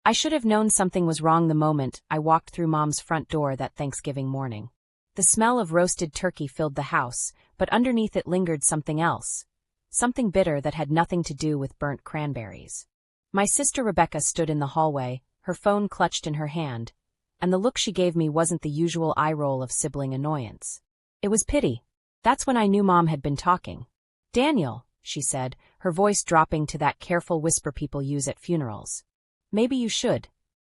I should have known something was wrong the moment I walked through Mom's front door that Thanksgiving morning. The smell of roasted turkey filled the house, but underneath it lingered something else. Something bitter that had nothing to do with burnt cranberries. My sister Rebecca stood in the hallway, her phone clutched in her hand, and the look she gave me wasn't the usual eye roll of sibling annoyance. It was pity. That's when I knew Mom had been talking. "Daniel," she said, her voice dropping to that careful whisper people use at funerals. "Maybe you should."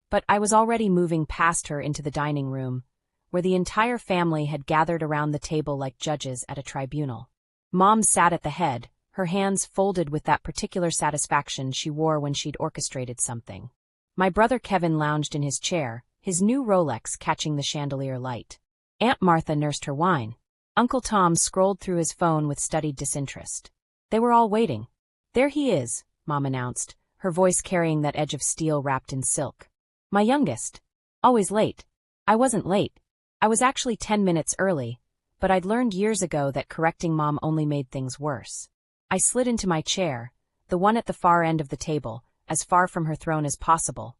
But I was already moving past her into the dining room, where the entire family had gathered around the table like judges at a tribunal. Mom sat at the head, her hands folded with that particular satisfaction she wore when she'd orchestrated something. My brother Kevin lounged in his chair, his new Rolex catching the chandelier light. Aunt Martha nursed her wine. Uncle Tom scrolled through his phone with studied disinterest. They were all waiting. "There he is," Mom announced, her voice carrying that edge of steel wrapped in silk. "My youngest. Always late." I wasn't late. I was actually 10 minutes early, but I'd learned years ago that correcting Mom only made things worse. I slid into my chair, the one at the far end of the table, as far from her throne as possible,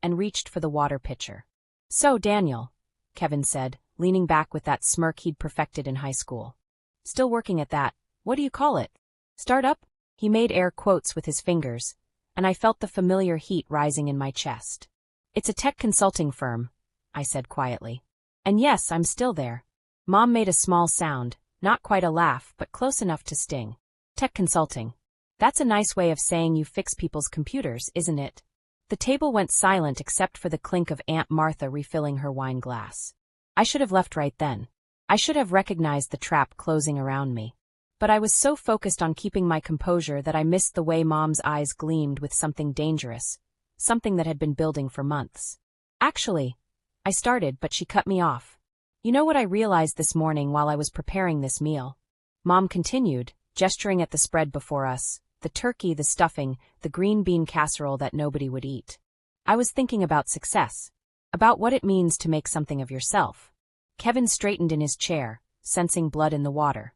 and reached for the water pitcher. "So, Daniel," Kevin said, leaning back with that smirk he'd perfected in high school. "Still working at that, what do you call it? Startup?" He made air quotes with his fingers, and I felt the familiar heat rising in my chest. "It's a tech consulting firm," I said quietly. "And yes, I'm still there." Mom made a small sound, not quite a laugh, but close enough to sting. "Tech consulting. That's a nice way of saying you fix people's computers, isn't it?" The table went silent except for the clink of Aunt Martha refilling her wine glass. I should have left right then. I should have recognized the trap closing around me. But I was so focused on keeping my composure that I missed the way Mom's eyes gleamed with something dangerous, something that had been building for months. "Actually," I started, but she cut me off. "You know what I realized this morning while I was preparing this meal?" Mom continued, gesturing at the spread before us, the turkey, the stuffing, the green bean casserole that nobody would eat. "I was thinking about success. About what it means to make something of yourself." Kevin straightened in his chair, sensing blood in the water.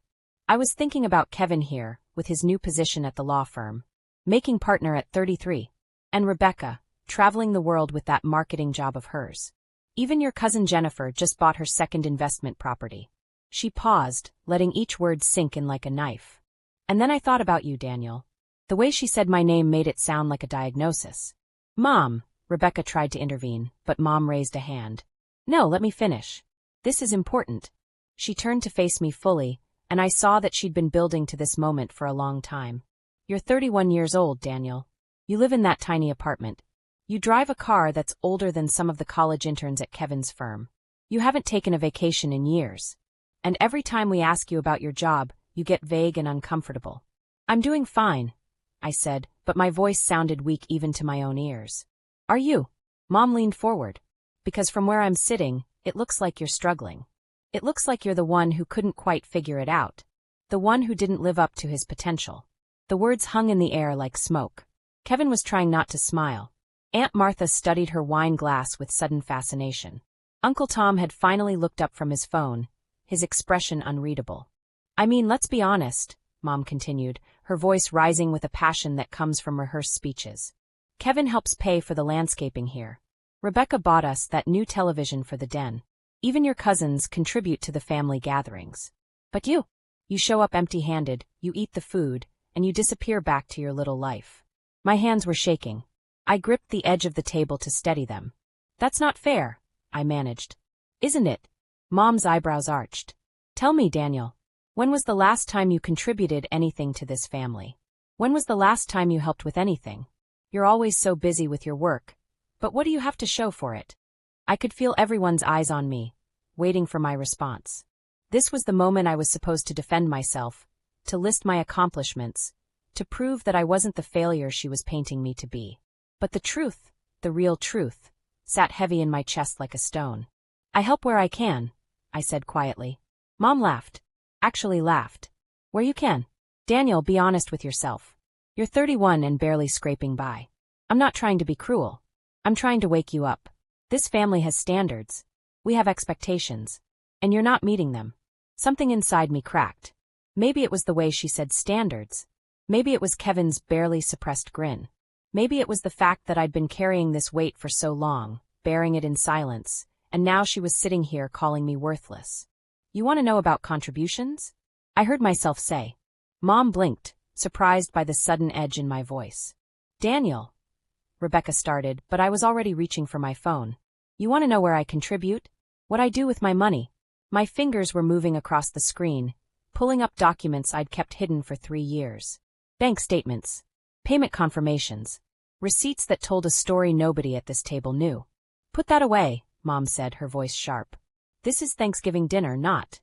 "I was thinking about Kevin here, with his new position at the law firm. Making partner at 33. And Rebecca, traveling the world with that marketing job of hers. Even your cousin Jennifer just bought her second investment property." She paused, letting each word sink in like a knife. "And then I thought about you, Daniel." The way she said my name made it sound like a diagnosis. "Mom," Rebecca tried to intervene, but Mom raised a hand. "No, let me finish. This is important." She turned to face me fully, and I saw that she'd been building to this moment for a long time. "You're 31 years old, Daniel. You live in that tiny apartment. You drive a car that's older than some of the college interns at Kevin's firm. You haven't taken a vacation in years. And every time we ask you about your job, you get vague and uncomfortable." "I'm doing fine," I said, but my voice sounded weak even to my own ears. "Are you?" Mom leaned forward. "Because from where I'm sitting, it looks like you're struggling. It looks like you're the one who couldn't quite figure it out. The one who didn't live up to his potential." The words hung in the air like smoke. Kevin was trying not to smile. Aunt Martha studied her wine glass with sudden fascination. Uncle Tom had finally looked up from his phone, his expression unreadable. "I mean, let's be honest," Mom continued, her voice rising with a passion that comes from rehearsed speeches. "Kevin helps pay for the landscaping here. Rebecca bought us that new television for the den. Even your cousins contribute to the family gatherings. But you show up empty-handed, you eat the food, and you disappear back to your little life." My hands were shaking. I gripped the edge of the table to steady them. "That's not fair," I managed. "Isn't it?" Mom's eyebrows arched. "Tell me, Daniel, when was the last time you contributed anything to this family? When was the last time you helped with anything? You're always so busy with your work, but what do you have to show for it?" I could feel everyone's eyes on me, waiting for my response. This was the moment I was supposed to defend myself, to list my accomplishments, to prove that I wasn't the failure she was painting me to be. But the truth, the real truth, sat heavy in my chest like a stone. "I help where I can," I said quietly. Mom laughed. Actually laughed. "Where you can. Daniel, be honest with yourself. You're 31 and barely scraping by. I'm not trying to be cruel. I'm trying to wake you up. This family has standards. We have expectations. And you're not meeting them." Something inside me cracked. Maybe it was the way she said standards. Maybe it was Kevin's barely suppressed grin. Maybe it was the fact that I'd been carrying this weight for so long, bearing it in silence, and now she was sitting here calling me worthless. You want to know about contributions? I heard myself say. Mom blinked, surprised by the sudden edge in my voice. Daniel. Rebecca started, but I was already reaching for my phone. You want to know where I contribute? What I do with my money? My fingers were moving across the screen, pulling up documents I'd kept hidden for 3 years. Bank statements. Payment confirmations. Receipts that told a story nobody at this table knew. Put that away, Mom said, her voice sharp. This is Thanksgiving dinner, not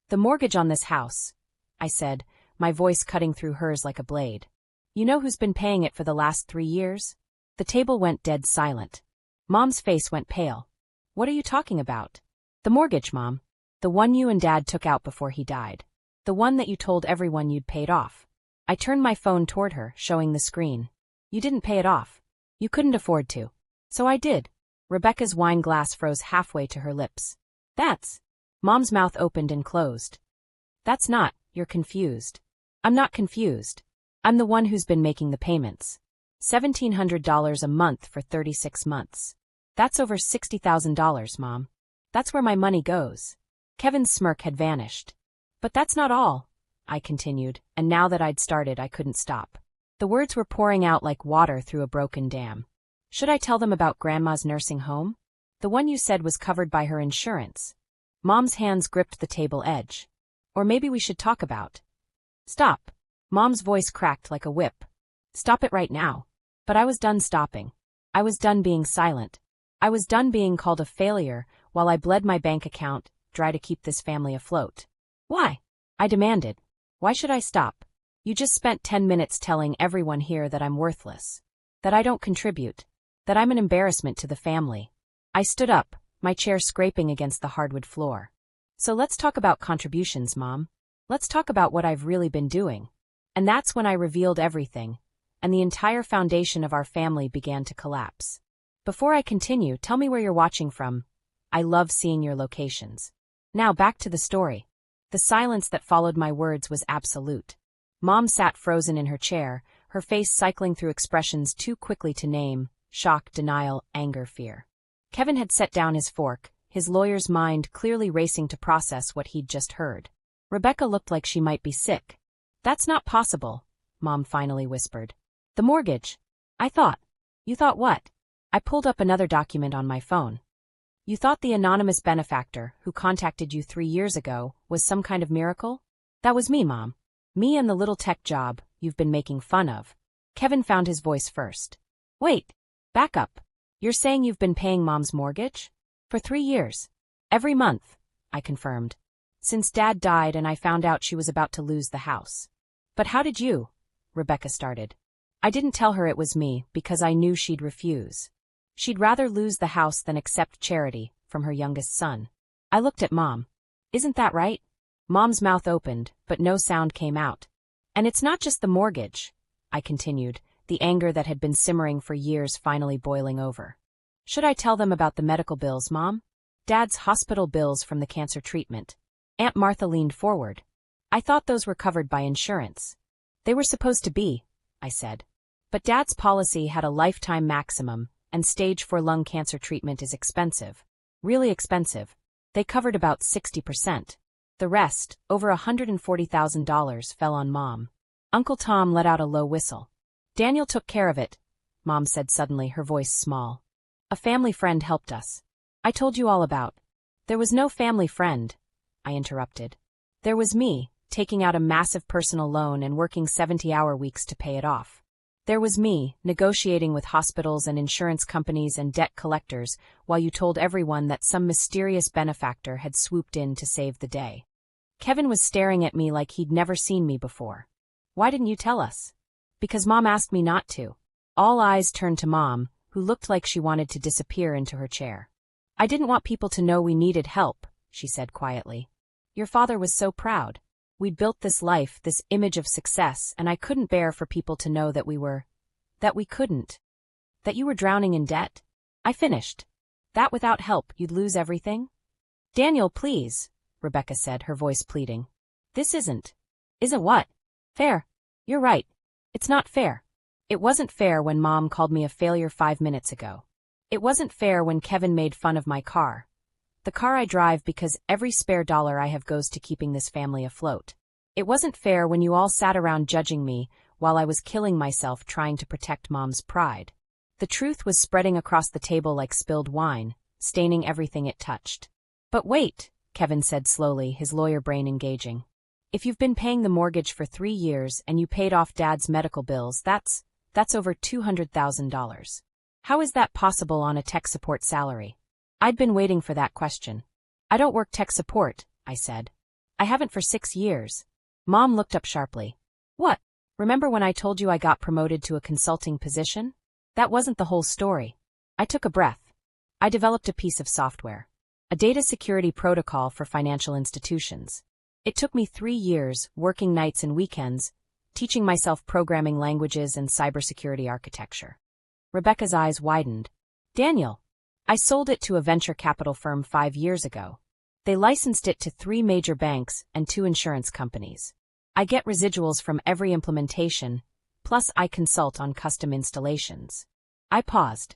the mortgage on this house, I said, my voice cutting through hers like a blade. You know who's been paying it for the last 3 years? The table went dead silent. Mom's face went pale. What are you talking about? The mortgage, Mom. The one you and Dad took out before he died. The one that you told everyone you'd paid off. I turned my phone toward her, showing the screen. You didn't pay it off. You couldn't afford to. So I did. Rebecca's wine glass froze halfway to her lips. That's... Mom's mouth opened and closed. That's not, you're confused. I'm not confused. I'm the one who's been making the payments. $1,700 a month for 36 months. That's over $60,000, Mom. That's where my money goes. Kevin's smirk had vanished. But that's not all, I continued, and now that I'd started I couldn't stop. The words were pouring out like water through a broken dam. Should I tell them about Grandma's nursing home? The one you said was covered by her insurance. Mom's hands gripped the table edge. Or maybe we should talk about... Stop. Mom's voice cracked like a whip. Stop it right now. But I was done stopping. I was done being silent. I was done being called a failure while I bled my bank account, try to keep this family afloat. Why? I demanded. Why should I stop? You just spent 10 minutes telling everyone here that I'm worthless. That I don't contribute. That I'm an embarrassment to the family. I stood up, my chair scraping against the hardwood floor. So let's talk about contributions, Mom. Let's talk about what I've really been doing. And that's when I revealed everything, and the entire foundation of our family began to collapse. Before I continue, tell me where you're watching from. I love seeing your locations. Now back to the story. The silence that followed my words was absolute. Mom sat frozen in her chair, her face cycling through expressions too quickly to name: shock, denial, anger, fear. Kevin had set down his fork, his lawyer's mind clearly racing to process what he'd just heard. Rebecca looked like she might be sick. That's not possible, Mom finally whispered. The mortgage. I thought. You thought what? I pulled up another document on my phone. You thought the anonymous benefactor who contacted you 3 years ago was some kind of miracle? That was me, Mom. Me and the little tech job you've been making fun of. Kevin found his voice first. Wait. Back up. You're saying you've been paying Mom's mortgage? For 3 years. Every month, I confirmed. Since Dad died and I found out she was about to lose the house. But how did you? Rebecca started. I didn't tell her it was me because I knew she'd refuse. She'd rather lose the house than accept charity from her youngest son. I looked at Mom. Isn't that right? Mom's mouth opened, but no sound came out. And it's not just the mortgage, I continued, the anger that had been simmering for years finally boiling over. Should I tell them about the medical bills, Mom? Dad's hospital bills from the cancer treatment. Aunt Martha leaned forward. I thought those were covered by insurance. They were supposed to be, I said. But Dad's policy had a lifetime maximum, and stage 4 lung cancer treatment is expensive. Really expensive. They covered about 60%. The rest, over $140,000, fell on Mom. Uncle Tom let out a low whistle. Daniel took care of it, Mom said suddenly, her voice small. A family friend helped us. I told you all about. There was no family friend, I interrupted. There was me, taking out a massive personal loan and working 70-hour weeks to pay it off. There was me, negotiating with hospitals and insurance companies and debt collectors while you told everyone that some mysterious benefactor had swooped in to save the day. Kevin was staring at me like he'd never seen me before. Why didn't you tell us? Because Mom asked me not to. All eyes turned to Mom, who looked like she wanted to disappear into her chair. I didn't want people to know we needed help, she said quietly. Your father was so proud. We'd built this life, this image of success, and I couldn't bear for people to know that we couldn't. That you were drowning in debt. I finished. That without help, you'd lose everything? Daniel, please, Rebecca said, her voice pleading. This isn't what? Fair. You're right. It's not fair. It wasn't fair when Mom called me a failure 5 minutes ago. It wasn't fair when Kevin made fun of my car. The car I drive because every spare dollar I have goes to keeping this family afloat. It wasn't fair when you all sat around judging me while I was killing myself trying to protect Mom's pride. The truth was spreading across the table like spilled wine, staining everything it touched. But wait, Kevin said slowly, his lawyer brain engaging. If you've been paying the mortgage for 3 years and you paid off Dad's medical bills, that's over $200,000. How is that possible on a tech support salary? I'd been waiting for that question. I don't work tech support, I said. I haven't for 6 years. Mom looked up sharply. What? Remember when I told you I got promoted to a consulting position? That wasn't the whole story. I took a breath. I developed a piece of software. A data security protocol for financial institutions. It took me 3 years, working nights and weekends, teaching myself programming languages and cybersecurity architecture. Rebecca's eyes widened. Daniel, I sold it to a venture capital firm 5 years ago. They licensed it to 3 major banks and 2 insurance companies. I get residuals from every implementation, plus I consult on custom installations. I paused.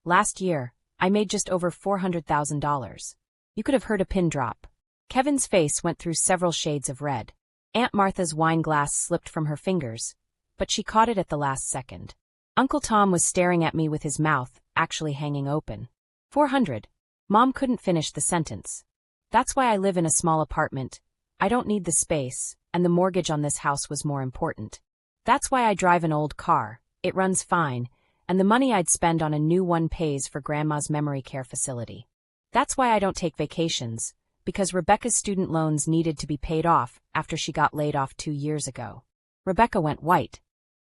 Last year, I made just over $400,000. You could have heard a pin drop. Kevin's face went through several shades of red. Aunt Martha's wine glass slipped from her fingers, but she caught it at the last second. Uncle Tom was staring at me with his mouth actually hanging open. 400. Mom couldn't finish the sentence. That's why I live in a small apartment. I don't need the space, and the mortgage on this house was more important. That's why I drive an old car. It runs fine, and the money I'd spend on a new one pays for Grandma's memory care facility. That's why I don't take vacations, because Rebecca's student loans needed to be paid off after she got laid off 2 years ago. Rebecca went white.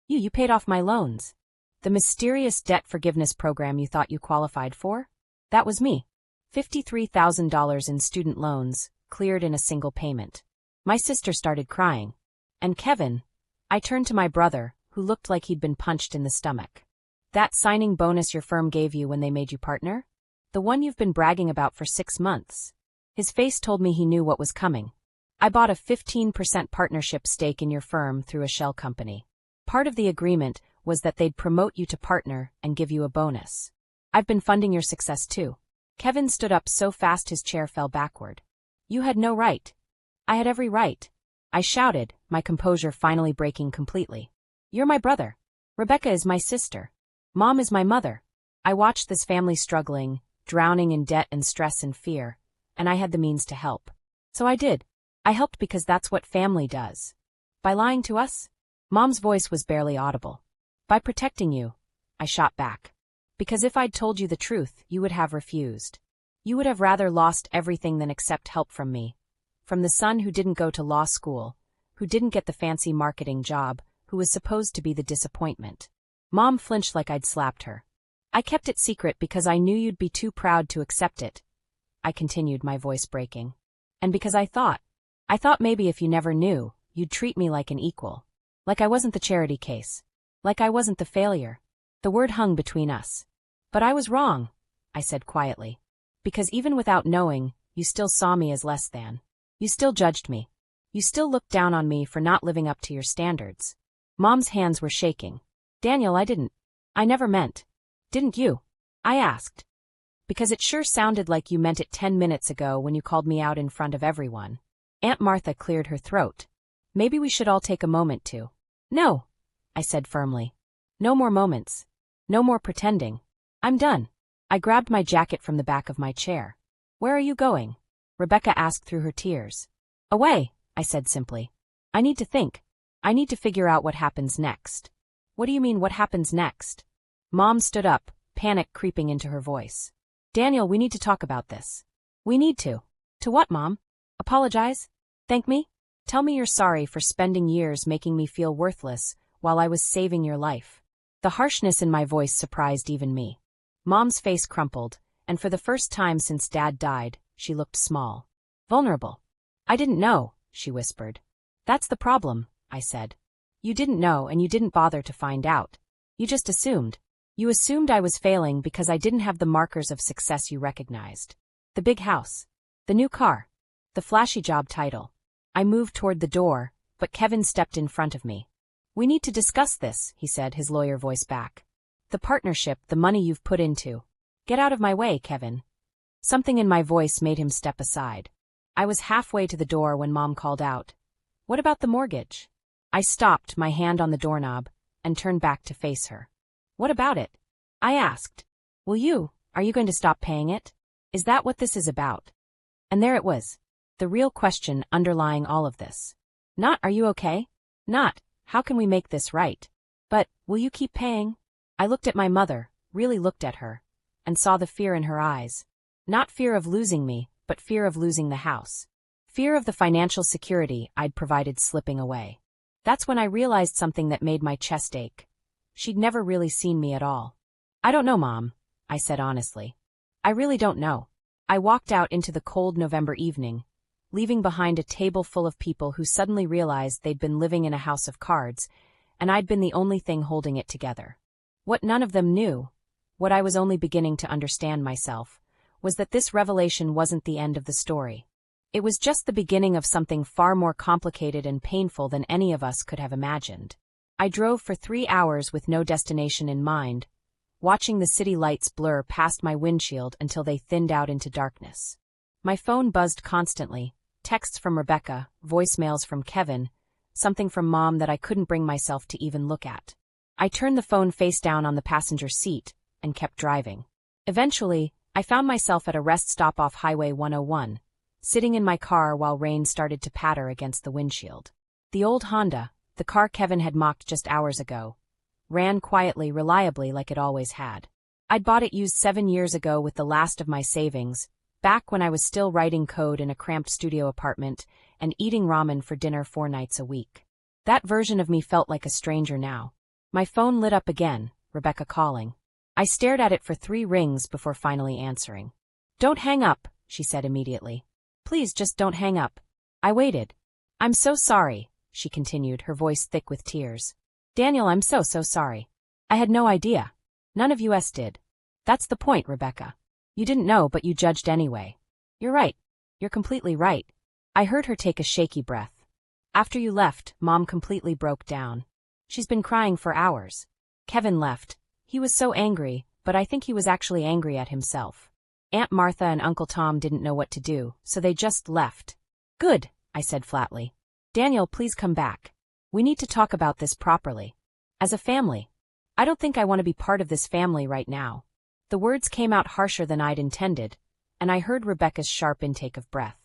You paid off my loans. The mysterious debt forgiveness program you thought you qualified for? That was me. $53,000 in student loans, cleared in a single payment. My sister started crying. And Kevin, I turned to my brother, who looked like he'd been punched in the stomach. That signing bonus your firm gave you when they made you partner? The one you've been bragging about for 6 months. His face told me he knew what was coming. I bought a 15% partnership stake in your firm through a shell company. Part of the agreement was that they'd promote you to partner and give you a bonus. I've been funding your success too. Kevin stood up so fast his chair fell backward. You had no right. I had every right. I shouted, my composure finally breaking completely. You're my brother. Rebecca is my sister. Mom is my mother. I watched this family struggling, drowning in debt and stress and fear, and I had the means to help. So I did. I helped because that's what family does. By lying to us? Mom's voice was barely audible. By protecting you, I shot back. Because if I'd told you the truth, you would have refused. You would have rather lost everything than accept help from me. From the son who didn't go to law school, who didn't get the fancy marketing job, who was supposed to be the disappointment. Mom flinched like I'd slapped her. I kept it secret because I knew you'd be too proud to accept it. I continued, my voice breaking. And because I thought maybe if you never knew, you'd treat me like an equal. Like I wasn't the charity case. Like I wasn't the failure. The word hung between us. But I was wrong, I said quietly. Because even without knowing, you still saw me as less than. You still judged me. You still looked down on me for not living up to your standards. Mom's hands were shaking. Daniel, I never meant. Didn't you? I asked. Because it sure sounded like you meant it 10 minutes ago when you called me out in front of everyone. Aunt Martha cleared her throat. Maybe we should all take a moment to. No, I said firmly. No more moments. No more pretending. I'm done. I grabbed my jacket from the back of my chair. Where are you going? Rebecca asked through her tears. Away, I said simply. I need to think. I need to figure out what happens next. What do you mean, what happens next? Mom stood up, panic creeping into her voice. Daniel, we need to talk about this. We need to. To what, Mom? Apologize? Thank me? Tell me you're sorry for spending years making me feel worthless while I was saving your life. The harshness in my voice surprised even me. Mom's face crumpled, and for the first time since Dad died, she looked small. Vulnerable. I didn't know, she whispered. That's the problem, I said. You didn't know and you didn't bother to find out. You just assumed. You assumed I was failing because I didn't have the markers of success you recognized. The big house. The new car. The flashy job title. I moved toward the door, but Kevin stepped in front of me. We need to discuss this, he said, his lawyer voice back. The partnership, the money you've put into. Get out of my way, Kevin. Something in my voice made him step aside. I was halfway to the door when Mom called out. What about the mortgage? I stopped, my hand on the doorknob, and turned back to face her. What about it? I asked. Are you going to stop paying it? Is that what this is about? And there it was. The real question underlying all of this. Not, are you okay? Not, how can we make this right? But, will you keep paying? I looked at my mother, really looked at her, and saw the fear in her eyes. Not fear of losing me, but fear of losing the house. Fear of the financial security I'd provided slipping away. That's when I realized something that made my chest ache. She'd never really seen me at all. I don't know, Mom, I said honestly. I really don't know. I walked out into the cold November evening, leaving behind a table full of people who suddenly realized they'd been living in a house of cards, and I'd been the only thing holding it together. What none of them knew, what I was only beginning to understand myself, was that this revelation wasn't the end of the story. It was just the beginning of something far more complicated and painful than any of us could have imagined. I drove for 3 hours with no destination in mind, watching the city lights blur past my windshield until they thinned out into darkness. My phone buzzed constantly, texts from Rebecca, voicemails from Kevin, something from Mom that I couldn't bring myself to even look at. I turned the phone face down on the passenger seat and kept driving. Eventually, I found myself at a rest stop off Highway 101, sitting in my car while rain started to patter against the windshield. The old Honda, the car Kevin had mocked just hours ago, ran quietly, reliably like it always had. I'd bought it used 7 years ago with the last of my savings, back when I was still writing code in a cramped studio apartment and eating ramen for dinner 4 nights a week. That version of me felt like a stranger now. My phone lit up again, Rebecca calling. I stared at it for 3 rings before finally answering. Don't hang up, she said immediately. Please just don't hang up. I waited. I'm so sorry, she continued, her voice thick with tears. Daniel, I'm so sorry. I had no idea. None of us did. That's the point, Rebecca. You didn't know, but you judged anyway. You're right. You're completely right. I heard her take a shaky breath. After you left, Mom completely broke down. She's been crying for hours. Kevin left. He was so angry, but I think he was actually angry at himself. Aunt Martha and Uncle Tom didn't know what to do, so they just left. Good, I said flatly. Daniel, please come back. We need to talk about this properly. As a family. I don't think I want to be part of this family right now. The words came out harsher than I'd intended, and I heard Rebecca's sharp intake of breath.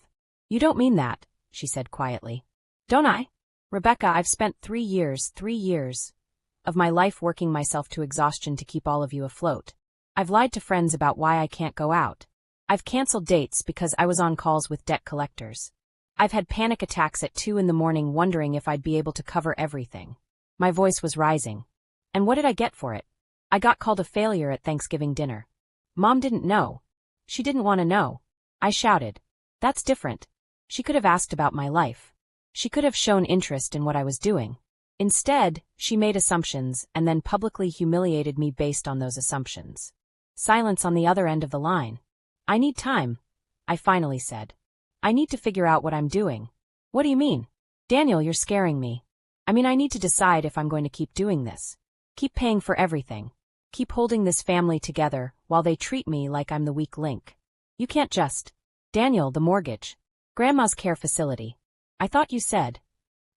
You don't mean that, she said quietly. Don't I? Rebecca, I've spent 3 years of my life working myself to exhaustion to keep all of you afloat. I've lied to friends about why I can't go out. I've canceled dates because I was on calls with debt collectors. I've had panic attacks at 2 in the morning wondering if I'd be able to cover everything. My voice was rising. And what did I get for it? I got called a failure at Thanksgiving dinner. Mom didn't know. She didn't want to know. I shouted. That's different. She could have asked about my life. She could have shown interest in what I was doing. Instead, she made assumptions and then publicly humiliated me based on those assumptions. Silence on the other end of the line. I need time, I finally said. I need to figure out what I'm doing. What do you mean? Daniel, you're scaring me. I need to decide if I'm going to keep doing this. Keep paying for everything. Keep holding this family together while they treat me like I'm the weak link. You can't just. Daniel, the mortgage. Grandma's care facility. I thought you said.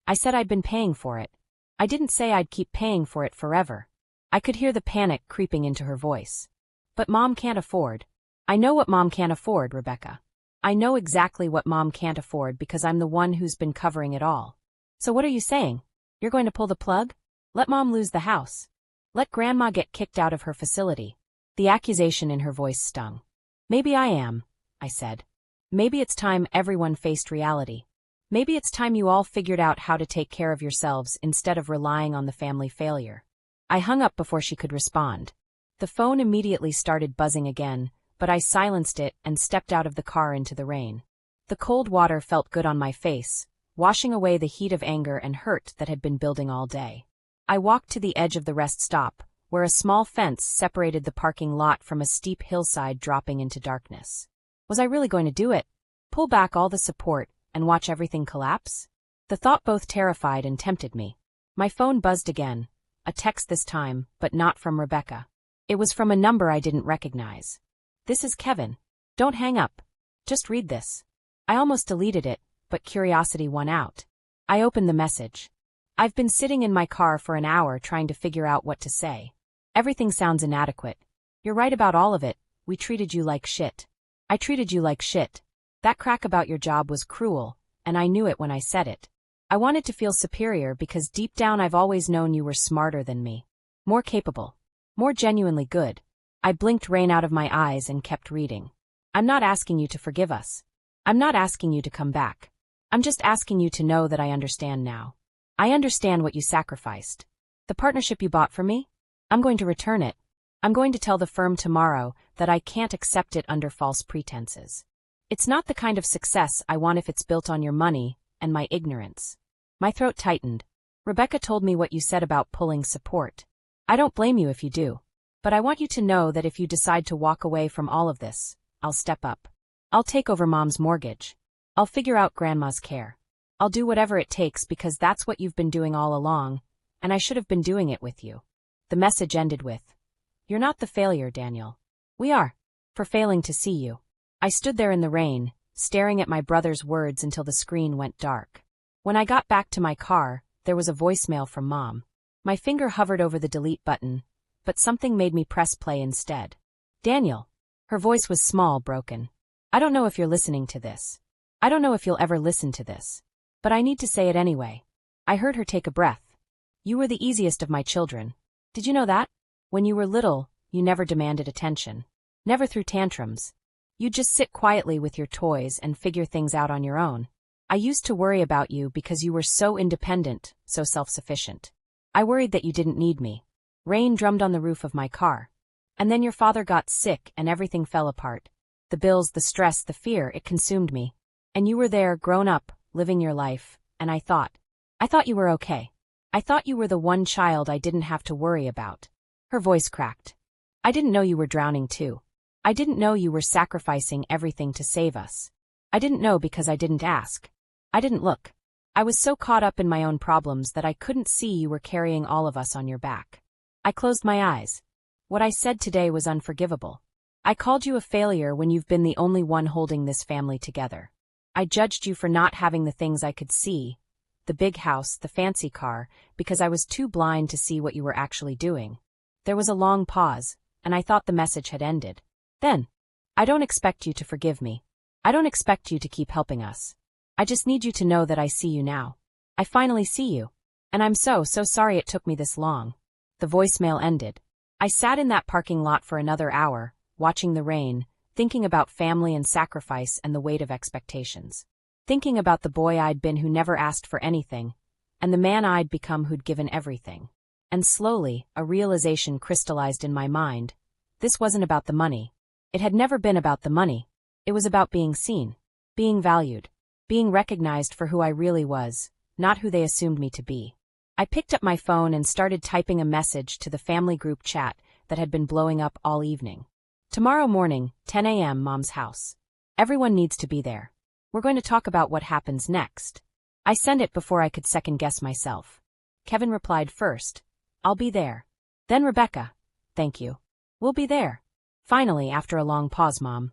I said I'd been paying for it. I didn't say I'd keep paying for it forever. I could hear the panic creeping into her voice. But Mom can't afford. I know what Mom can't afford, Rebecca. I know exactly what Mom can't afford because I'm the one who's been covering it all. So what are you saying? You're going to pull the plug? Let Mom lose the house. Let Grandma get kicked out of her facility. The accusation in her voice stung. Maybe I am, I said. Maybe it's time everyone faced reality. Maybe it's time you all figured out how to take care of yourselves instead of relying on the family failure. I hung up before she could respond. The phone immediately started buzzing again, but I silenced it and stepped out of the car into the rain. The cold water felt good on my face, washing away the heat of anger and hurt that had been building all day. I walked to the edge of the rest stop, where a small fence separated the parking lot from a steep hillside dropping into darkness. Was I really going to do it? Pull back all the support and watch everything collapse? The thought both terrified and tempted me. My phone buzzed again. A text this time, but not from Rebecca. It was from a number I didn't recognize. "This is Kevin. Don't hang up. Just read this." I almost deleted it, but curiosity won out. I opened the message. "I've been sitting in my car for an hour trying to figure out what to say. Everything sounds inadequate. You're right about all of it. We treated you like shit. I treated you like shit. That crack about your job was cruel, and I knew it when I said it. I wanted to feel superior because deep down I've always known you were smarter than me. More capable. More genuinely good." I blinked rain out of my eyes and kept reading. "I'm not asking you to forgive us. I'm not asking you to come back. I'm just asking you to know that I understand now. I understand what you sacrificed. The partnership you bought for me? I'm going to return it. I'm going to tell the firm tomorrow that I can't accept it under false pretenses. It's not the kind of success I want if it's built on your money and my ignorance." My throat tightened. "Rebecca told me what you said about pulling support. I don't blame you if you do. But I want you to know that if you decide to walk away from all of this, I'll step up. I'll take over Mom's mortgage. I'll figure out Grandma's care. I'll do whatever it takes because that's what you've been doing all along, and I should have been doing it with you." The message ended with, "You're not the failure, Daniel. We are. For failing to see you." I stood there in the rain, staring at my brother's words until the screen went dark. When I got back to my car, there was a voicemail from Mom. My finger hovered over the delete button, but something made me press play instead. "Daniel." Her voice was small, broken. "I don't know if you're listening to this. I don't know if you'll ever listen to this. But I need to say it anyway." I heard her take a breath. "You were the easiest of my children. Did you know that? When you were little, you never demanded attention. Never threw tantrums. You'd just sit quietly with your toys and figure things out on your own. I used to worry about you because you were so independent, so self-sufficient. I worried that you didn't need me." Rain drummed on the roof of my car. "And then your father got sick and everything fell apart. The bills, the stress, the fear, it consumed me. And you were there, grown up, living your life, and I thought you were okay. I thought you were the one child I didn't have to worry about." Her voice cracked. "I didn't know you were drowning too. I didn't know you were sacrificing everything to save us. I didn't know because I didn't ask. I didn't look. I was so caught up in my own problems that I couldn't see you were carrying all of us on your back. I closed my eyes. What I said today was unforgivable. I called you a failure when you've been the only one holding this family together. I judged you for not having the things I could see, the big house, the fancy car, because I was too blind to see what you were actually doing." There was a long pause, and I thought the message had ended. Then, "I don't expect you to forgive me. I don't expect you to keep helping us. I just need you to know that I see you now. I finally see you. And I'm so sorry it took me this long." The voicemail ended. I sat in that parking lot for another hour, watching the rain, thinking about family and sacrifice and the weight of expectations. Thinking about the boy I'd been who never asked for anything, and the man I'd become who'd given everything. And slowly, a realization crystallized in my mind. This wasn't about the money. It had never been about the money. It was about being seen, being valued, being recognized for who I really was, not who they assumed me to be. I picked up my phone and started typing a message to the family group chat that had been blowing up all evening. "Tomorrow morning, 10 a.m. Mom's house. Everyone needs to be there. We're going to talk about what happens next." I sent it before I could second-guess myself. Kevin replied first. "I'll be there." Then Rebecca. "Thank you. We'll be there." Finally, after a long pause, Mom.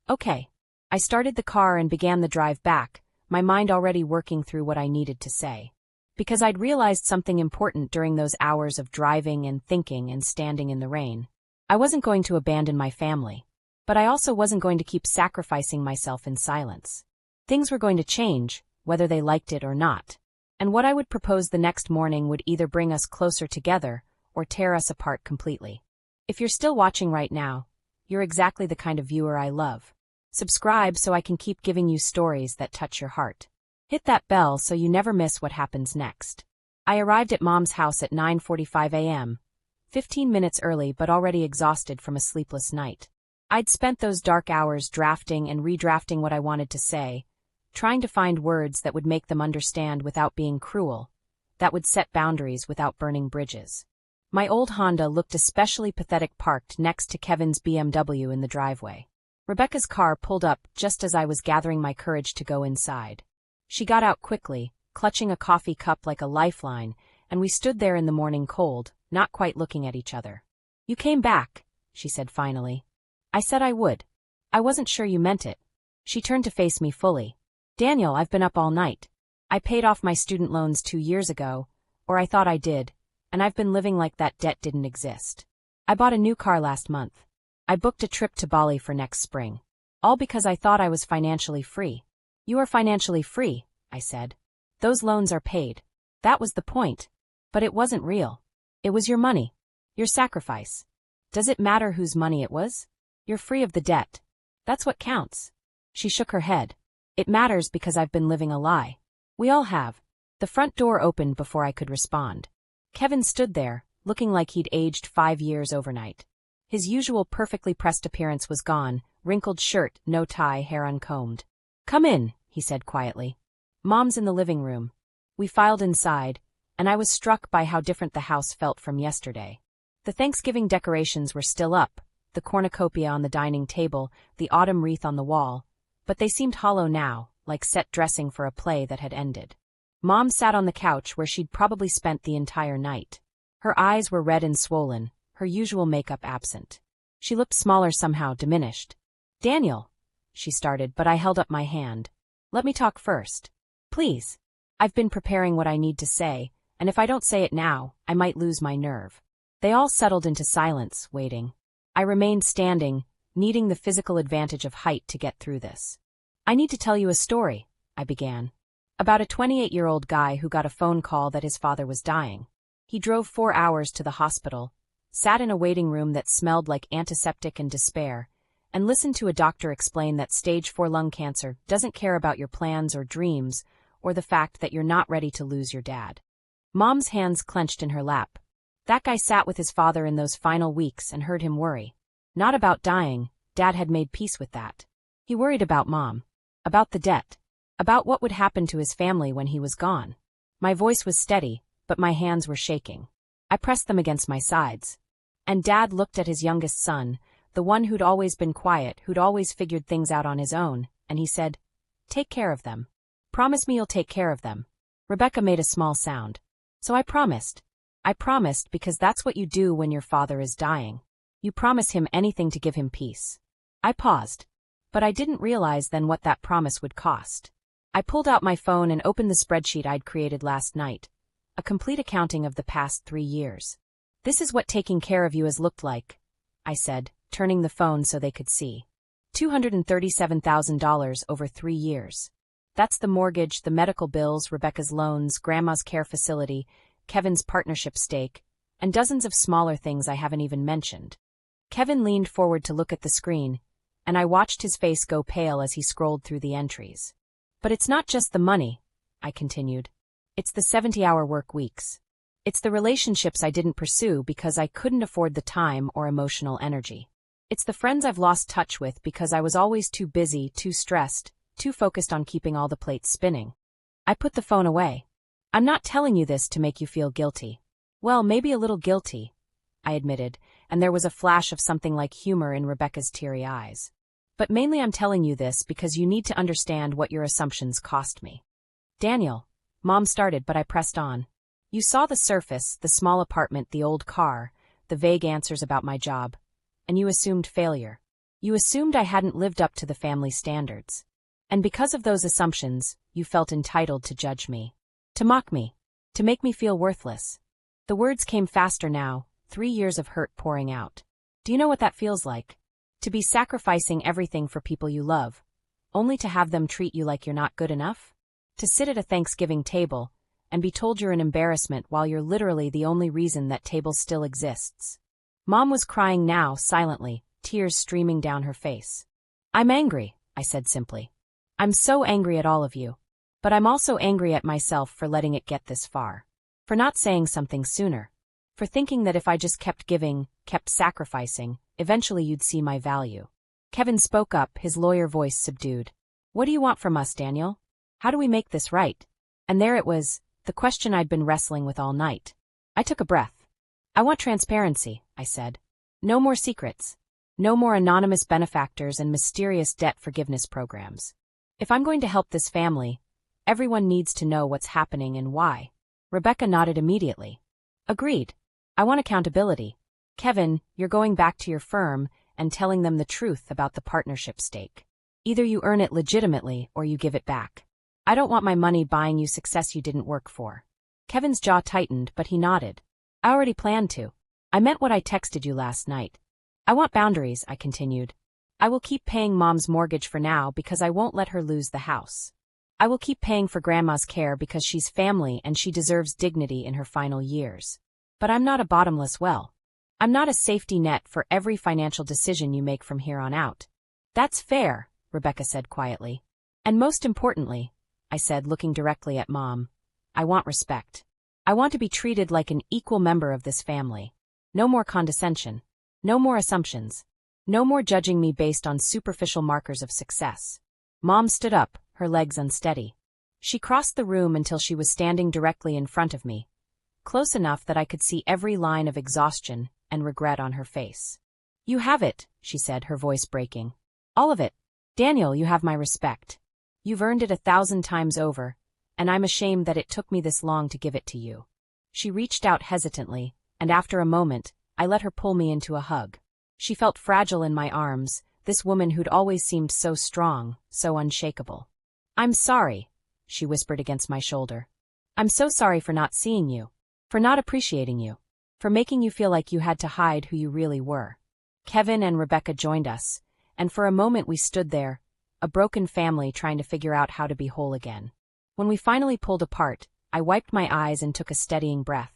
"Okay." I started the car and began the drive back, my mind already working through what I needed to say. Because I'd realized something important during those hours of driving and thinking and standing in the rain. I wasn't going to abandon my family. But I also wasn't going to keep sacrificing myself in silence. Things were going to change, whether they liked it or not. And what I would propose the next morning would either bring us closer together or tear us apart completely. If you're still watching right now, you're exactly the kind of viewer I love. Subscribe so I can keep giving you stories that touch your heart. Hit that bell so you never miss what happens next. I arrived at Mom's house at 9:45 a.m., 15 minutes early but already exhausted from a sleepless night. I'd spent those dark hours drafting and redrafting what I wanted to say, trying to find words that would make them understand without being cruel, that would set boundaries without burning bridges. My old Honda looked especially pathetic parked next to Kevin's BMW in the driveway. Rebecca's car pulled up just as I was gathering my courage to go inside. She got out quickly, clutching a coffee cup like a lifeline, and we stood there in the morning cold, not quite looking at each other. "You came back," she said finally. "I said I would. I wasn't sure you meant it." She turned to face me fully. "Daniel, I've been up all night. I paid off my student loans 2 years ago, or I thought I did, and I've been living like that debt didn't exist. I bought a new car last month. I booked a trip to Bali for next spring. All because I thought I was financially free." "You are financially free," I said. "Those loans are paid. That was the point. But it wasn't real. It was your money. Your sacrifice. Does it matter whose money it was? You're free of the debt. That's what counts." She shook her head. "It matters because I've been living a lie. We all have." The front door opened before I could respond. Kevin stood there, looking like he'd aged 5 years overnight. His usual perfectly pressed appearance was gone, wrinkled shirt, no tie, hair uncombed. "Come in," he said quietly. "Mom's in the living room." We filed inside, and I was struck by how different the house felt from yesterday. The Thanksgiving decorations were still up, the cornucopia on the dining table, the autumn wreath on the wall, but they seemed hollow now, like set dressing for a play that had ended. Mom sat on the couch where she'd probably spent the entire night. Her eyes were red and swollen, her usual makeup absent. She looked smaller somehow, diminished. "Daniel," she started, but I held up my hand. "Let me talk first. Please. I've been preparing what I need to say, and if I don't say it now, I might lose my nerve." They all settled into silence, waiting. I remained standing, needing the physical advantage of height to get through this. "I need to tell you a story," I began. "About a 28-year-old guy who got a phone call that his father was dying. He drove 4 hours to the hospital, sat in a waiting room that smelled like antiseptic and despair, and listened to a doctor explain that stage 4 lung cancer doesn't care about your plans or dreams, or the fact that you're not ready to lose your dad." Mom's hands clenched in her lap. That guy sat with his father in those final weeks and heard him worry. Not about dying, Dad had made peace with that. He worried about Mom. About the debt. About what would happen to his family when he was gone. My voice was steady, but my hands were shaking. I pressed them against my sides. And Dad looked at his youngest son, the one who'd always been quiet, who'd always figured things out on his own, and he said, "Take care of them. Promise me you'll take care of them." Rebecca made a small sound. "So I promised. I promised because that's what you do when your father is dying. You promise him anything to give him peace." I paused. But I didn't realize then what that promise would cost. I pulled out my phone and opened the spreadsheet I'd created last night. A complete accounting of the past 3 years. "This is what taking care of you has looked like," I said, turning the phone so they could see. $237,000 over 3 years. That's the mortgage, the medical bills, Rebecca's loans, Grandma's care facility, Kevin's partnership stake, and dozens of smaller things I haven't even mentioned. Kevin leaned forward to look at the screen, and I watched his face go pale as he scrolled through the entries. "But it's not just the money," I continued. "It's the 70-hour work weeks. It's the relationships I didn't pursue because I couldn't afford the time or emotional energy. It's the friends I've lost touch with because I was always too busy, too stressed, too focused on keeping all the plates spinning." I put the phone away. "I'm not telling you this to make you feel guilty." "Well, maybe a little guilty," I admitted, and there was a flash of something like humor in Rebecca's teary eyes. "But mainly I'm telling you this because you need to understand what your assumptions cost me." "Daniel," Mom started, but I pressed on. "You saw the surface, the small apartment, the old car, the vague answers about my job, and you assumed failure. You assumed I hadn't lived up to the family standards. And because of those assumptions, you felt entitled to judge me. To mock me. To make me feel worthless." The words came faster now, 3 years of hurt pouring out. "Do you know what that feels like? To be sacrificing everything for people you love, only to have them treat you like you're not good enough? To sit at a Thanksgiving table and be told you're an embarrassment while you're literally the only reason that table still exists." Mom was crying now, silently, tears streaming down her face. "I'm angry," I said simply. "I'm so angry at all of you. But I'm also angry at myself for letting it get this far. For not saying something sooner. For thinking that if I just kept giving, kept sacrificing, eventually you'd see my value." Kevin spoke up, his lawyer voice subdued. "What do you want from us, Daniel? How do we make this right?" And there it was, the question I'd been wrestling with all night. I took a breath. "I want transparency," I said. "No more secrets. No more anonymous benefactors and mysterious debt forgiveness programs. If I'm going to help this family, everyone needs to know what's happening and why." Rebecca nodded immediately. Agreed. I want accountability. Kevin, you're going back to your firm and telling them the truth about the partnership stake. Either you earn it legitimately or you give it back. I don't want my money buying you success you didn't work for. Kevin's jaw tightened, but he nodded. I already planned to. I meant what I texted you last night. I want boundaries, I continued. I will keep paying Mom's mortgage for now because I won't let her lose the house. I will keep paying for Grandma's care because she's family and she deserves dignity in her final years. But I'm not a bottomless well. I'm not a safety net for every financial decision you make from here on out. That's fair, Rebecca said quietly. And most importantly, I said, looking directly at Mom, I want respect. I want to be treated like an equal member of this family. No more condescension. No more assumptions. No more judging me based on superficial markers of success. Mom stood up, her legs unsteady. She crossed the room until she was standing directly in front of me, close enough that I could see every line of exhaustion and regret on her face. You have it, she said, her voice breaking. All of it. Daniel, you have my respect. You've earned it 1,000 times over, and I'm ashamed that it took me this long to give it to you. She reached out hesitantly, and after a moment, I let her pull me into a hug. She felt fragile in my arms, this woman who'd always seemed so strong, so unshakable. I'm sorry, she whispered against my shoulder. I'm so sorry for not seeing you, for not appreciating you, for making you feel like you had to hide who you really were. Kevin and Rebecca joined us, and for a moment we stood there, a broken family trying to figure out how to be whole again. When we finally pulled apart, I wiped my eyes and took a steadying breath.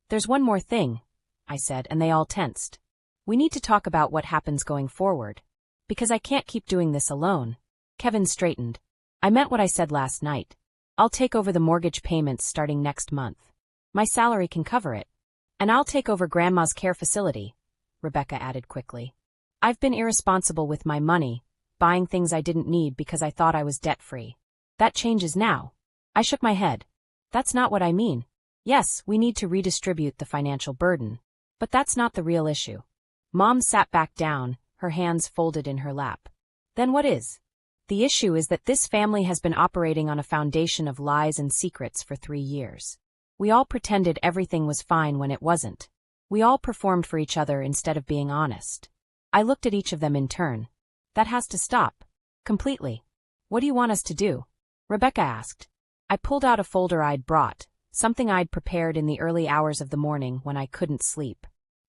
There's one more thing, I said, and they all tensed. We need to talk about what happens going forward. Because I can't keep doing this alone. Kevin straightened. I meant what I said last night. I'll take over the mortgage payments starting next month. My salary can cover it. And I'll take over Grandma's care facility, Rebecca added quickly. I've been irresponsible with my money, buying things I didn't need because I thought I was debt-free. That changes now. I shook my head. That's not what I mean. Yes, we need to redistribute the financial burden. But that's not the real issue. Mom sat back down, her hands folded in her lap. Then what is? The issue is that this family has been operating on a foundation of lies and secrets for 3 years. We all pretended everything was fine when it wasn't. We all performed for each other instead of being honest. I looked at each of them in turn. That has to stop. Completely. What do you want us to do? Rebecca asked. I pulled out a folder I'd brought, something I'd prepared in the early hours of the morning when I couldn't sleep.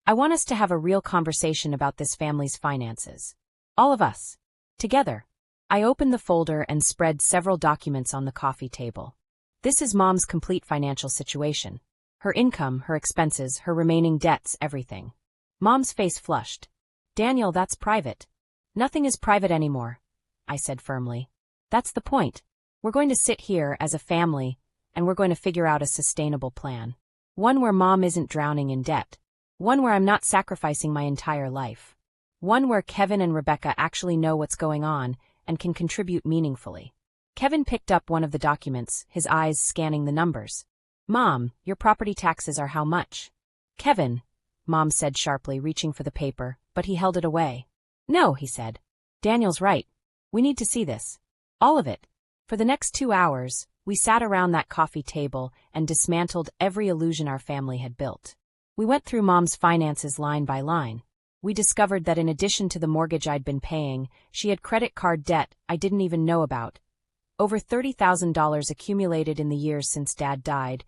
I want us to have a real conversation about this family's finances. All of us. Together. I opened the folder and spread several documents on the coffee table. This is Mom's complete financial situation. Her income, her expenses, her remaining debts, everything. Mom's face flushed. Daniel, that's private. Nothing is private anymore, I said firmly. That's the point. We're going to sit here as a family, and we're going to figure out a sustainable plan. One where Mom isn't drowning in debt. One where I'm not sacrificing my entire life. One where Kevin and Rebecca actually know what's going on and can contribute meaningfully. Kevin picked up one of the documents, his eyes scanning the numbers. Mom, your property taxes are how much? Kevin, Mom said sharply, reaching for the paper, but he held it away. No, he said. Daniel's right. We need to see this. All of it. For the next 2 hours, we sat around that coffee table and dismantled every illusion our family had built. We went through Mom's finances line by line. We discovered that in addition to the mortgage I'd been paying, she had credit card debt I didn't even know about. Over $30,000 accumulated in the years since Dad died,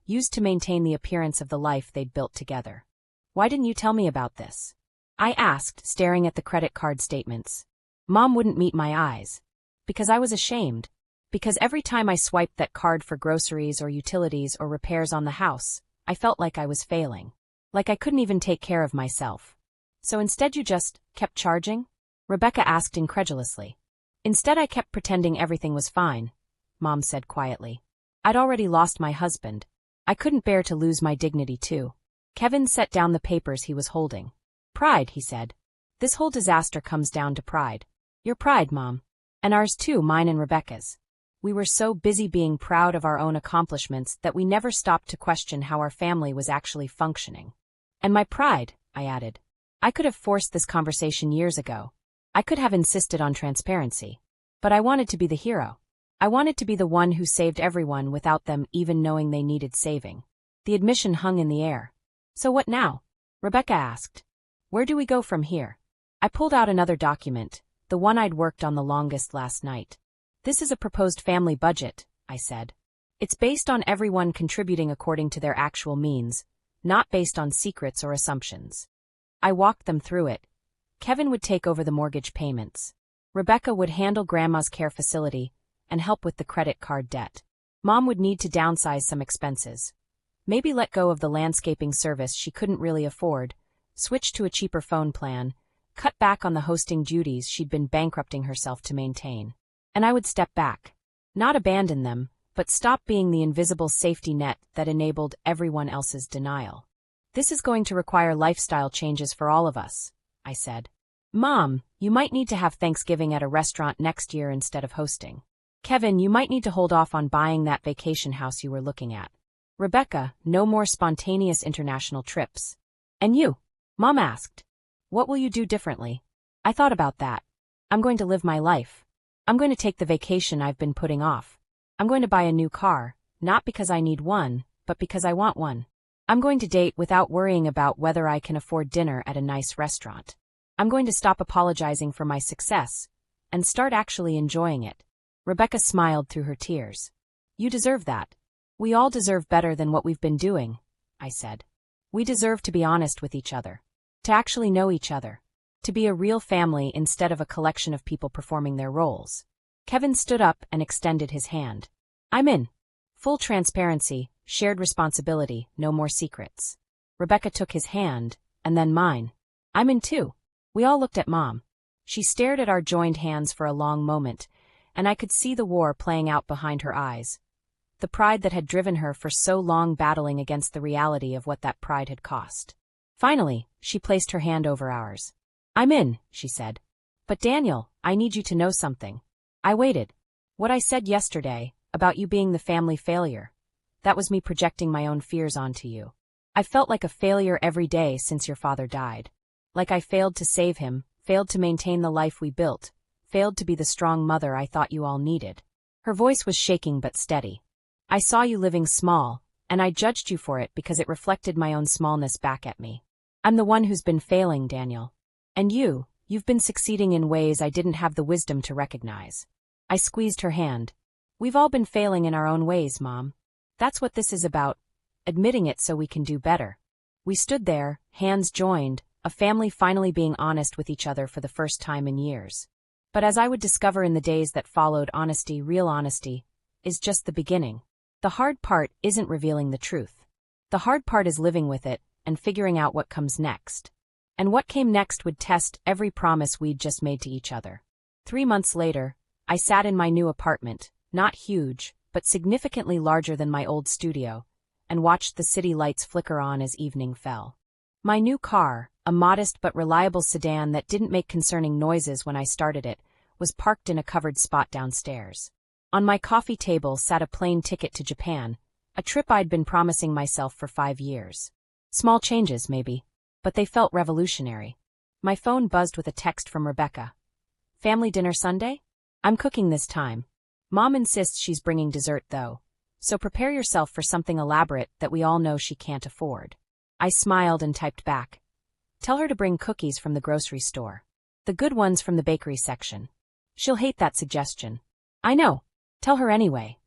used to maintain the appearance of the life they'd built together. Why didn't you tell me about this? I asked, staring at the credit card statements. Mom wouldn't meet my eyes. Because I was ashamed. Because every time I swiped that card for groceries or utilities or repairs on the house, I felt like I was failing. Like I couldn't even take care of myself. So instead you just kept charging? Rebecca asked incredulously. Instead I kept pretending everything was fine, Mom said quietly. I'd already lost my husband. I couldn't bear to lose my dignity too. Kevin set down the papers he was holding. Pride, he said. This whole disaster comes down to pride. Your pride, Mom. And ours too, mine and Rebecca's. We were so busy being proud of our own accomplishments that we never stopped to question how our family was actually functioning. And my pride, I added. I could have forced this conversation years ago. I could have insisted on transparency. But I wanted to be the hero. I wanted to be the one who saved everyone without them even knowing they needed saving. The admission hung in the air. So what now? Rebecca asked. Where do we go from here? I pulled out another document, the one I'd worked on the longest last night. This is a proposed family budget, I said. It's based on everyone contributing according to their actual means, not based on secrets or assumptions. I walked them through it. Kevin would take over the mortgage payments. Rebecca would handle Grandma's care facility and help with the credit card debt. Mom would need to downsize some expenses. Maybe let go of the landscaping service she couldn't really afford, switch to a cheaper phone plan, cut back on the hosting duties she'd been bankrupting herself to maintain. And I would step back. Not abandon them, but stop being the invisible safety net that enabled everyone else's denial. This is going to require lifestyle changes for all of us, I said. Mom, you might need to have Thanksgiving at a restaurant next year instead of hosting. Kevin, you might need to hold off on buying that vacation house you were looking at. Rebecca, no more spontaneous international trips. And you? Mom asked. What will you do differently? I thought about that. I'm going to live my life. I'm going to take the vacation I've been putting off. I'm going to buy a new car, not because I need one, but because I want one. I'm going to date without worrying about whether I can afford dinner at a nice restaurant. I'm going to stop apologizing for my success and start actually enjoying it. Rebecca smiled through her tears. You deserve that. We all deserve better than what we've been doing, I said. We deserve to be honest with each other, to actually know each other, to be a real family instead of a collection of people performing their roles. Kevin stood up and extended his hand. I'm in. Full transparency, shared responsibility, no more secrets. Rebecca took his hand, and then mine. I'm in too. We all looked at Mom. She stared at our joined hands for a long moment, and I could see the war playing out behind her eyes. The pride that had driven her for so long battling against the reality of what that pride had cost. Finally, she placed her hand over ours. I'm in, she said. But Daniel, I need you to know something. I waited. What I said yesterday, about you being the family failure, that was me projecting my own fears onto you. I felt like a failure every day since your father died. Like I failed to save him, failed to maintain the life we built, failed to be the strong mother I thought you all needed. Her voice was shaking but steady. I saw you living small, and I judged you for it because it reflected my own smallness back at me. I'm the one who's been failing, Daniel. And you've been succeeding in ways I didn't have the wisdom to recognize. I squeezed her hand. We've all been failing in our own ways, Mom. That's what this is about, admitting it so we can do better. We stood there, hands joined, a family finally being honest with each other for the first time in years. But as I would discover in the days that followed, honesty, real honesty, is just the beginning. The hard part isn't revealing the truth. The hard part is living with it and figuring out what comes next. And what came next would test every promise we'd just made to each other. 3 months later, I sat in my new apartment, not huge, but significantly larger than my old studio, and watched the city lights flicker on as evening fell. My new car, a modest but reliable sedan that didn't make concerning noises when I started it, was parked in a covered spot downstairs. On my coffee table sat a plane ticket to Japan, a trip I'd been promising myself for 5 years. Small changes, maybe, but they felt revolutionary. My phone buzzed with a text from Rebecca. Family dinner Sunday? I'm cooking this time. Mom insists she's bringing dessert though, so prepare yourself for something elaborate that we all know she can't afford. I smiled and typed back. Tell her to bring cookies from the grocery store. The good ones from the bakery section. She'll hate that suggestion. I know. Tell her anyway.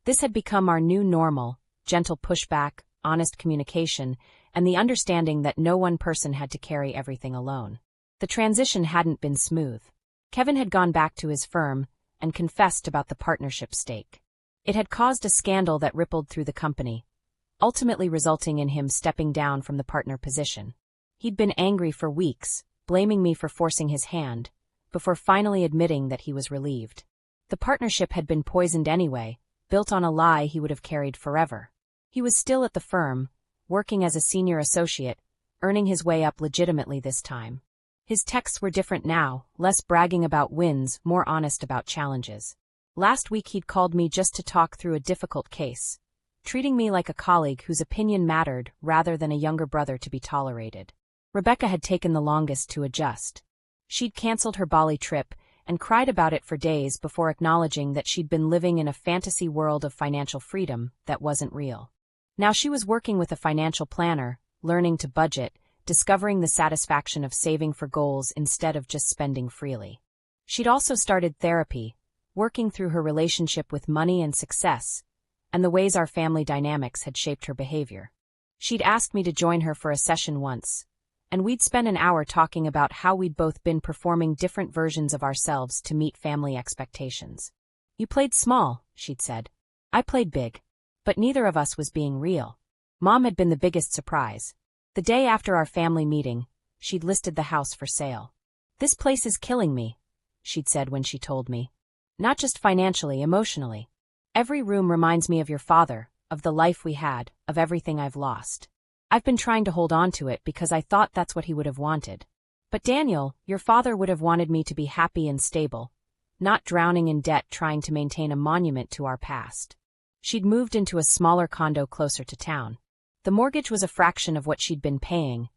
This had become our new normal, gentle pushback, honest communication, and the understanding that no one person had to carry everything alone. The transition hadn't been smooth. Kevin had gone back to his firm and confessed about the partnership stake. It had caused a scandal that rippled through the company, ultimately resulting in him stepping down from the partner position. He'd been angry for weeks, blaming me for forcing his hand, before finally admitting that he was relieved. The partnership had been poisoned anyway, built on a lie he would have carried forever. He was still at the firm, working as a senior associate, earning his way up legitimately this time. His texts were different now, less bragging about wins, more honest about challenges. Last week he'd called me just to talk through a difficult case, treating me like a colleague whose opinion mattered rather than a younger brother to be tolerated. Rebecca had taken the longest to adjust. She'd canceled her Bali trip and cried about it for days before acknowledging that she'd been living in a fantasy world of financial freedom that wasn't real. Now she was working with a financial planner, learning to budget, discovering the satisfaction of saving for goals instead of just spending freely. She'd also started therapy, working through her relationship with money and success, and the ways our family dynamics had shaped her behavior. She'd asked me to join her for a session once, and we'd spend an hour talking about how we'd both been performing different versions of ourselves to meet family expectations. "You played small," she'd said. "I played big. But neither of us was being real." Mom had been the biggest surprise. The day after our family meeting, she'd listed the house for sale. "This place is killing me," she'd said when she told me. "Not just financially, emotionally. Every room reminds me of your father, of the life we had, of everything I've lost. I've been trying to hold on to it because I thought that's what he would have wanted. But Daniel, your father would have wanted me to be happy and stable, not drowning in debt trying to maintain a monument to our past." She'd moved into a smaller condo closer to town. The mortgage was a fraction of what she'd been paying,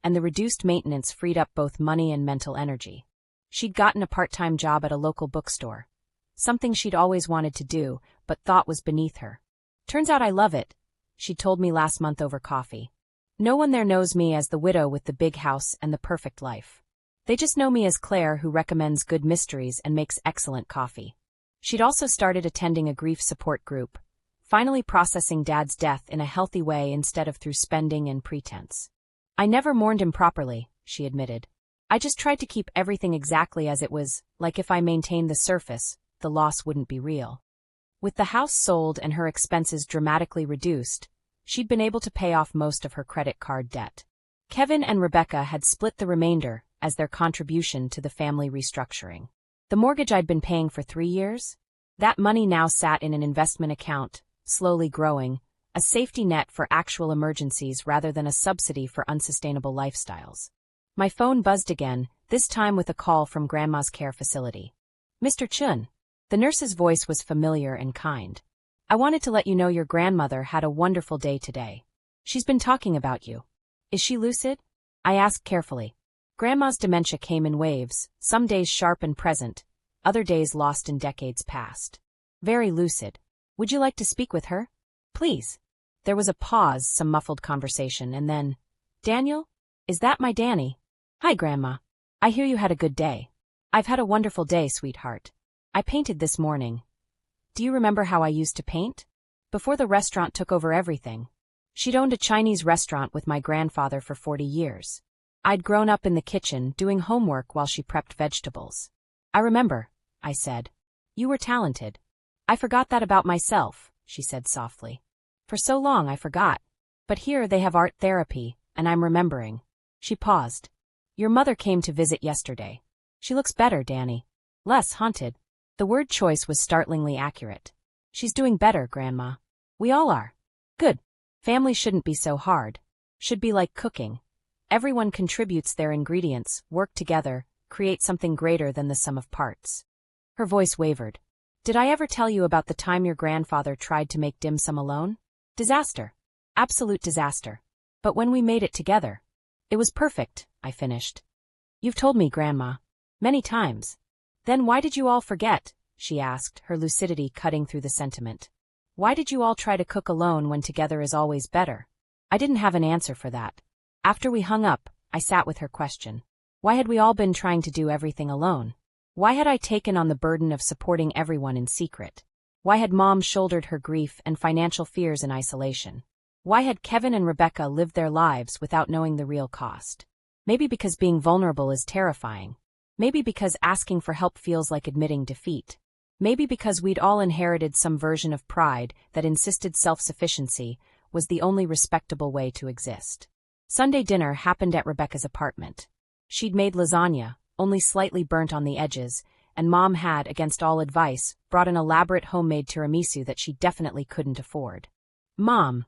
and the reduced maintenance freed up both money and mental energy. She'd gotten a part-time job at a local bookstore, something she'd always wanted to do, but thought was beneath her. "Turns out I love it," she told me last month over coffee. "No one there knows me as the widow with the big house and the perfect life. They just know me as Claire who recommends good mysteries and makes excellent coffee." She'd also started attending a grief support group, finally processing Dad's death in a healthy way instead of through spending and pretense. "I never mourned him properly," she admitted. "I just tried to keep everything exactly as it was, like if I maintained the surface, the loss wouldn't be real." With the house sold and her expenses dramatically reduced, she'd been able to pay off most of her credit card debt. Kevin and Rebecca had split the remainder as their contribution to the family restructuring. The mortgage I'd been paying for 3 years? That money now sat in an investment account, slowly growing, a safety net for actual emergencies rather than a subsidy for unsustainable lifestyles. My phone buzzed again, this time with a call from Grandma's care facility. "Mr. Chun." The nurse's voice was familiar and kind. "I wanted to let you know your grandmother had a wonderful day today. She's been talking about you. Is she lucid?" I asked carefully. Grandma's dementia came in waves, some days sharp and present, other days lost in decades past. "Very lucid. Would you like to speak with her? Please." There was a pause, some muffled conversation, and then, "Daniel? Is that my Danny? Hi, Grandma. I hear you had a good day." "I've had a wonderful day, sweetheart. I painted this morning. Do you remember how I used to paint? Before the restaurant took over everything." She'd owned a Chinese restaurant with my grandfather for 40 years. I'd grown up in the kitchen, doing homework while she prepped vegetables. "I remember," I said. "You were talented." "I forgot that about myself," she said softly. "For so long I forgot. But here they have art therapy, and I'm remembering." She paused. "Your mother came to visit yesterday. She looks better, Danny. Less haunted." The word choice was startlingly accurate. "She's doing better, Grandma. We all are." "Good. Family shouldn't be so hard. Should be like cooking. Everyone contributes their ingredients, work together, create something greater than the sum of parts." Her voice wavered. "Did I ever tell you about the time your grandfather tried to make dim sum alone? Disaster. Absolute disaster. But when we made it together, it was perfect," I finished. "You've told me, Grandma. Many times." "Then why did you all forget?" she asked, her lucidity cutting through the sentiment. "Why did you all try to cook alone when together is always better?" I didn't have an answer for that. After we hung up, I sat with her question. Why had we all been trying to do everything alone? Why had I taken on the burden of supporting everyone in secret? Why had Mom shouldered her grief and financial fears in isolation? Why had Kevin and Rebecca lived their lives without knowing the real cost? Maybe because being vulnerable is terrifying. Maybe because asking for help feels like admitting defeat. Maybe because we'd all inherited some version of pride that insisted self-sufficiency was the only respectable way to exist. Sunday dinner happened at Rebecca's apartment. She'd made lasagna, only slightly burnt on the edges, and Mom had, against all advice, brought an elaborate homemade tiramisu that she definitely couldn't afford. "Mom,"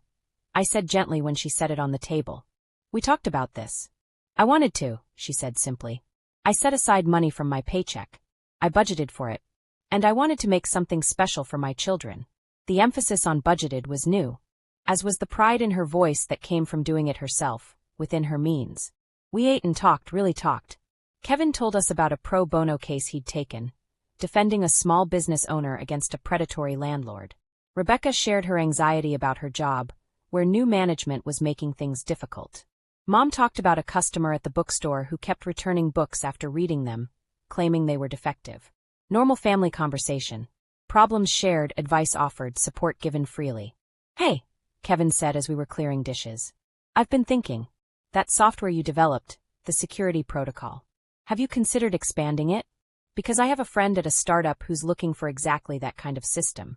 I said gently when she set it on the table. "We talked about this." "I wanted to," she said simply. "I set aside money from my paycheck. I budgeted for it. And I wanted to make something special for my children." The emphasis on budgeted was new, as was the pride in her voice that came from doing it herself, within her means. We ate and talked, really talked. Kevin told us about a pro bono case he'd taken, defending a small business owner against a predatory landlord. Rebecca shared her anxiety about her job, where new management was making things difficult. Mom talked about a customer at the bookstore who kept returning books after reading them, claiming they were defective. Normal family conversation. Problems shared, advice offered, support given freely. "Hey," Kevin said as we were clearing dishes. "I've been thinking. That software you developed, the security protocol. Have you considered expanding it? Because I have a friend at a startup who's looking for exactly that kind of system."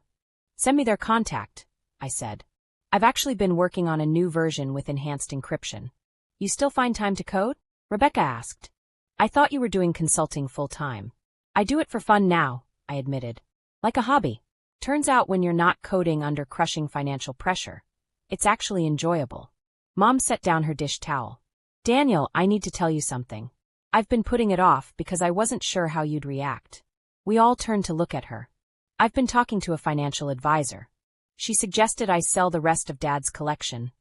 "Send me their contact," I said. "I've actually been working on a new version with enhanced encryption." "You still find time to code?" Rebecca asked. "I thought you were doing consulting full-time." "I do it for fun now," I admitted. "Like a hobby. Turns out when you're not coding under crushing financial pressure, it's actually enjoyable." Mom set down her dish towel. "Daniel, I need to tell you something. I've been putting it off because I wasn't sure how you'd react." We all turned to look at her. "I've been talking to a financial advisor. She suggested I sell the rest of Dad's collection.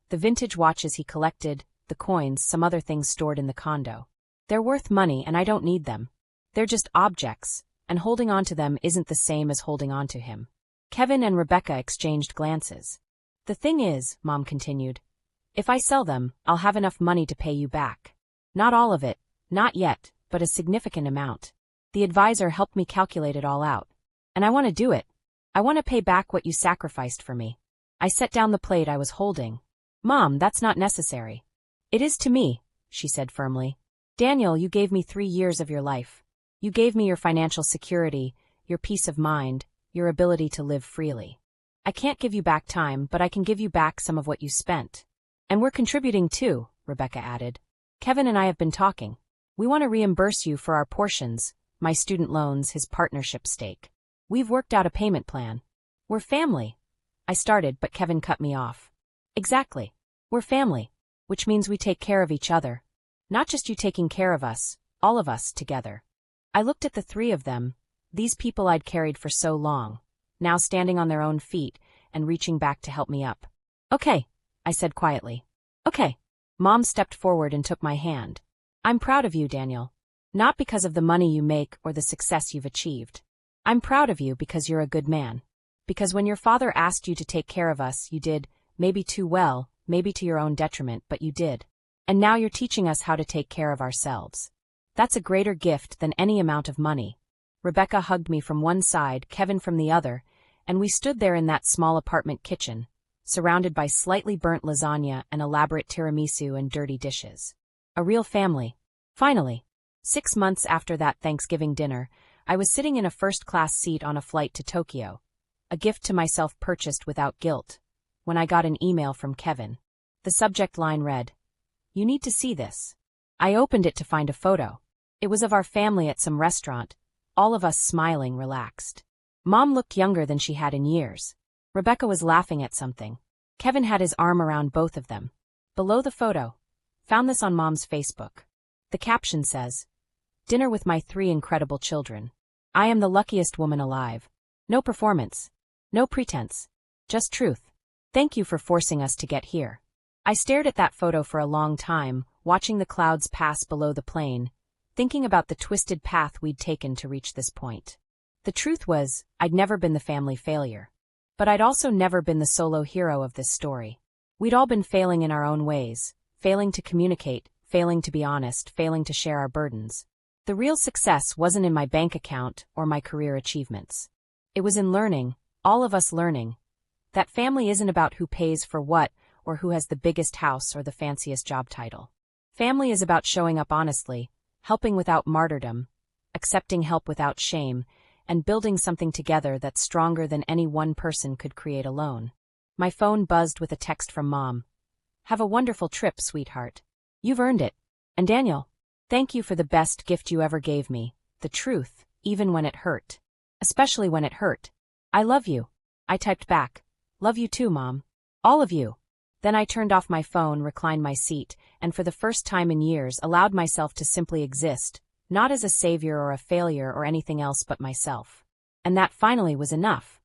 The vintage watches he collected, the coins, some other things stored in the condo. They're worth money and I don't need them. They're just objects, and holding on to them isn't the same as holding on to him." Kevin and Rebecca exchanged glances. "The thing is," Mom continued, "if I sell them, I'll have enough money to pay you back. Not all of it, not yet, but a significant amount. The advisor helped me calculate it all out. And I want to do it. I want to pay back what you sacrificed for me." I set down the plate I was holding. "Mom, that's not necessary." "It is to me," she said firmly. "Daniel, you gave me 3 years of your life. You gave me your financial security, your peace of mind, your ability to live freely. I can't give you back time, but I can give you back some of what you spent. And we're contributing too," Rebecca added. "Kevin and I have been talking. We want to reimburse you for our portions, my student loans, his partnership stake. We've worked out a payment plan. We're family." I started, but Kevin cut me off. "Exactly. We're family, which means we take care of each other. Not just you taking care of us, all of us together." I looked at the three of them, these people I'd carried for so long, now standing on their own feet and reaching back to help me up. "Okay," I said quietly. "Okay." Mom stepped forward and took my hand. "I'm proud of you, Daniel. Not because of the money you make or the success you've achieved. I'm proud of you because you're a good man. Because when your father asked you to take care of us, you did, maybe too well, maybe to your own detriment, but you did. And now you're teaching us how to take care of ourselves. That's a greater gift than any amount of money." Rebecca hugged me from one side, Kevin from the other, and we stood there in that small apartment kitchen, surrounded by slightly burnt lasagna and elaborate tiramisu and dirty dishes. A real family. Finally. 6 months after that Thanksgiving dinner, I was sitting in a first-class seat on a flight to Tokyo, a gift to myself purchased without guilt, when I got an email from Kevin. The subject line read, "You need to see this." I opened it to find a photo. It was of our family at some restaurant, all of us smiling, relaxed. Mom looked younger than she had in years. Rebecca was laughing at something. Kevin had his arm around both of them. Below the photo, found this on Mom's Facebook. The caption says, "Dinner with my 3 incredible children. I am the luckiest woman alive. No performance. No pretense. Just truth. Thank you for forcing us to get here." I stared at that photo for a long time, watching the clouds pass below the plane, thinking about the twisted path we'd taken to reach this point. The truth was, I'd never been the family failure. But I'd also never been the solo hero of this story. We'd all been failing in our own ways, failing to communicate, failing to be honest, failing to share our burdens. The real success wasn't in my bank account or my career achievements. It was in learning, all of us learning, that family isn't about who pays for what or who has the biggest house or the fanciest job title. Family is about showing up honestly, helping without martyrdom, accepting help without shame, and building something together that's stronger than any one person could create alone. My phone buzzed with a text from Mom. "Have a wonderful trip, sweetheart. You've earned it. And Daniel, thank you for the best gift you ever gave me, the truth, even when it hurt. Especially when it hurt. I love you." I typed back, "Love you too, Mom. All of you." Then I turned off my phone, reclined my seat, and for the first time in years allowed myself to simply exist, not as a savior or a failure or anything else but myself. And that finally was enough.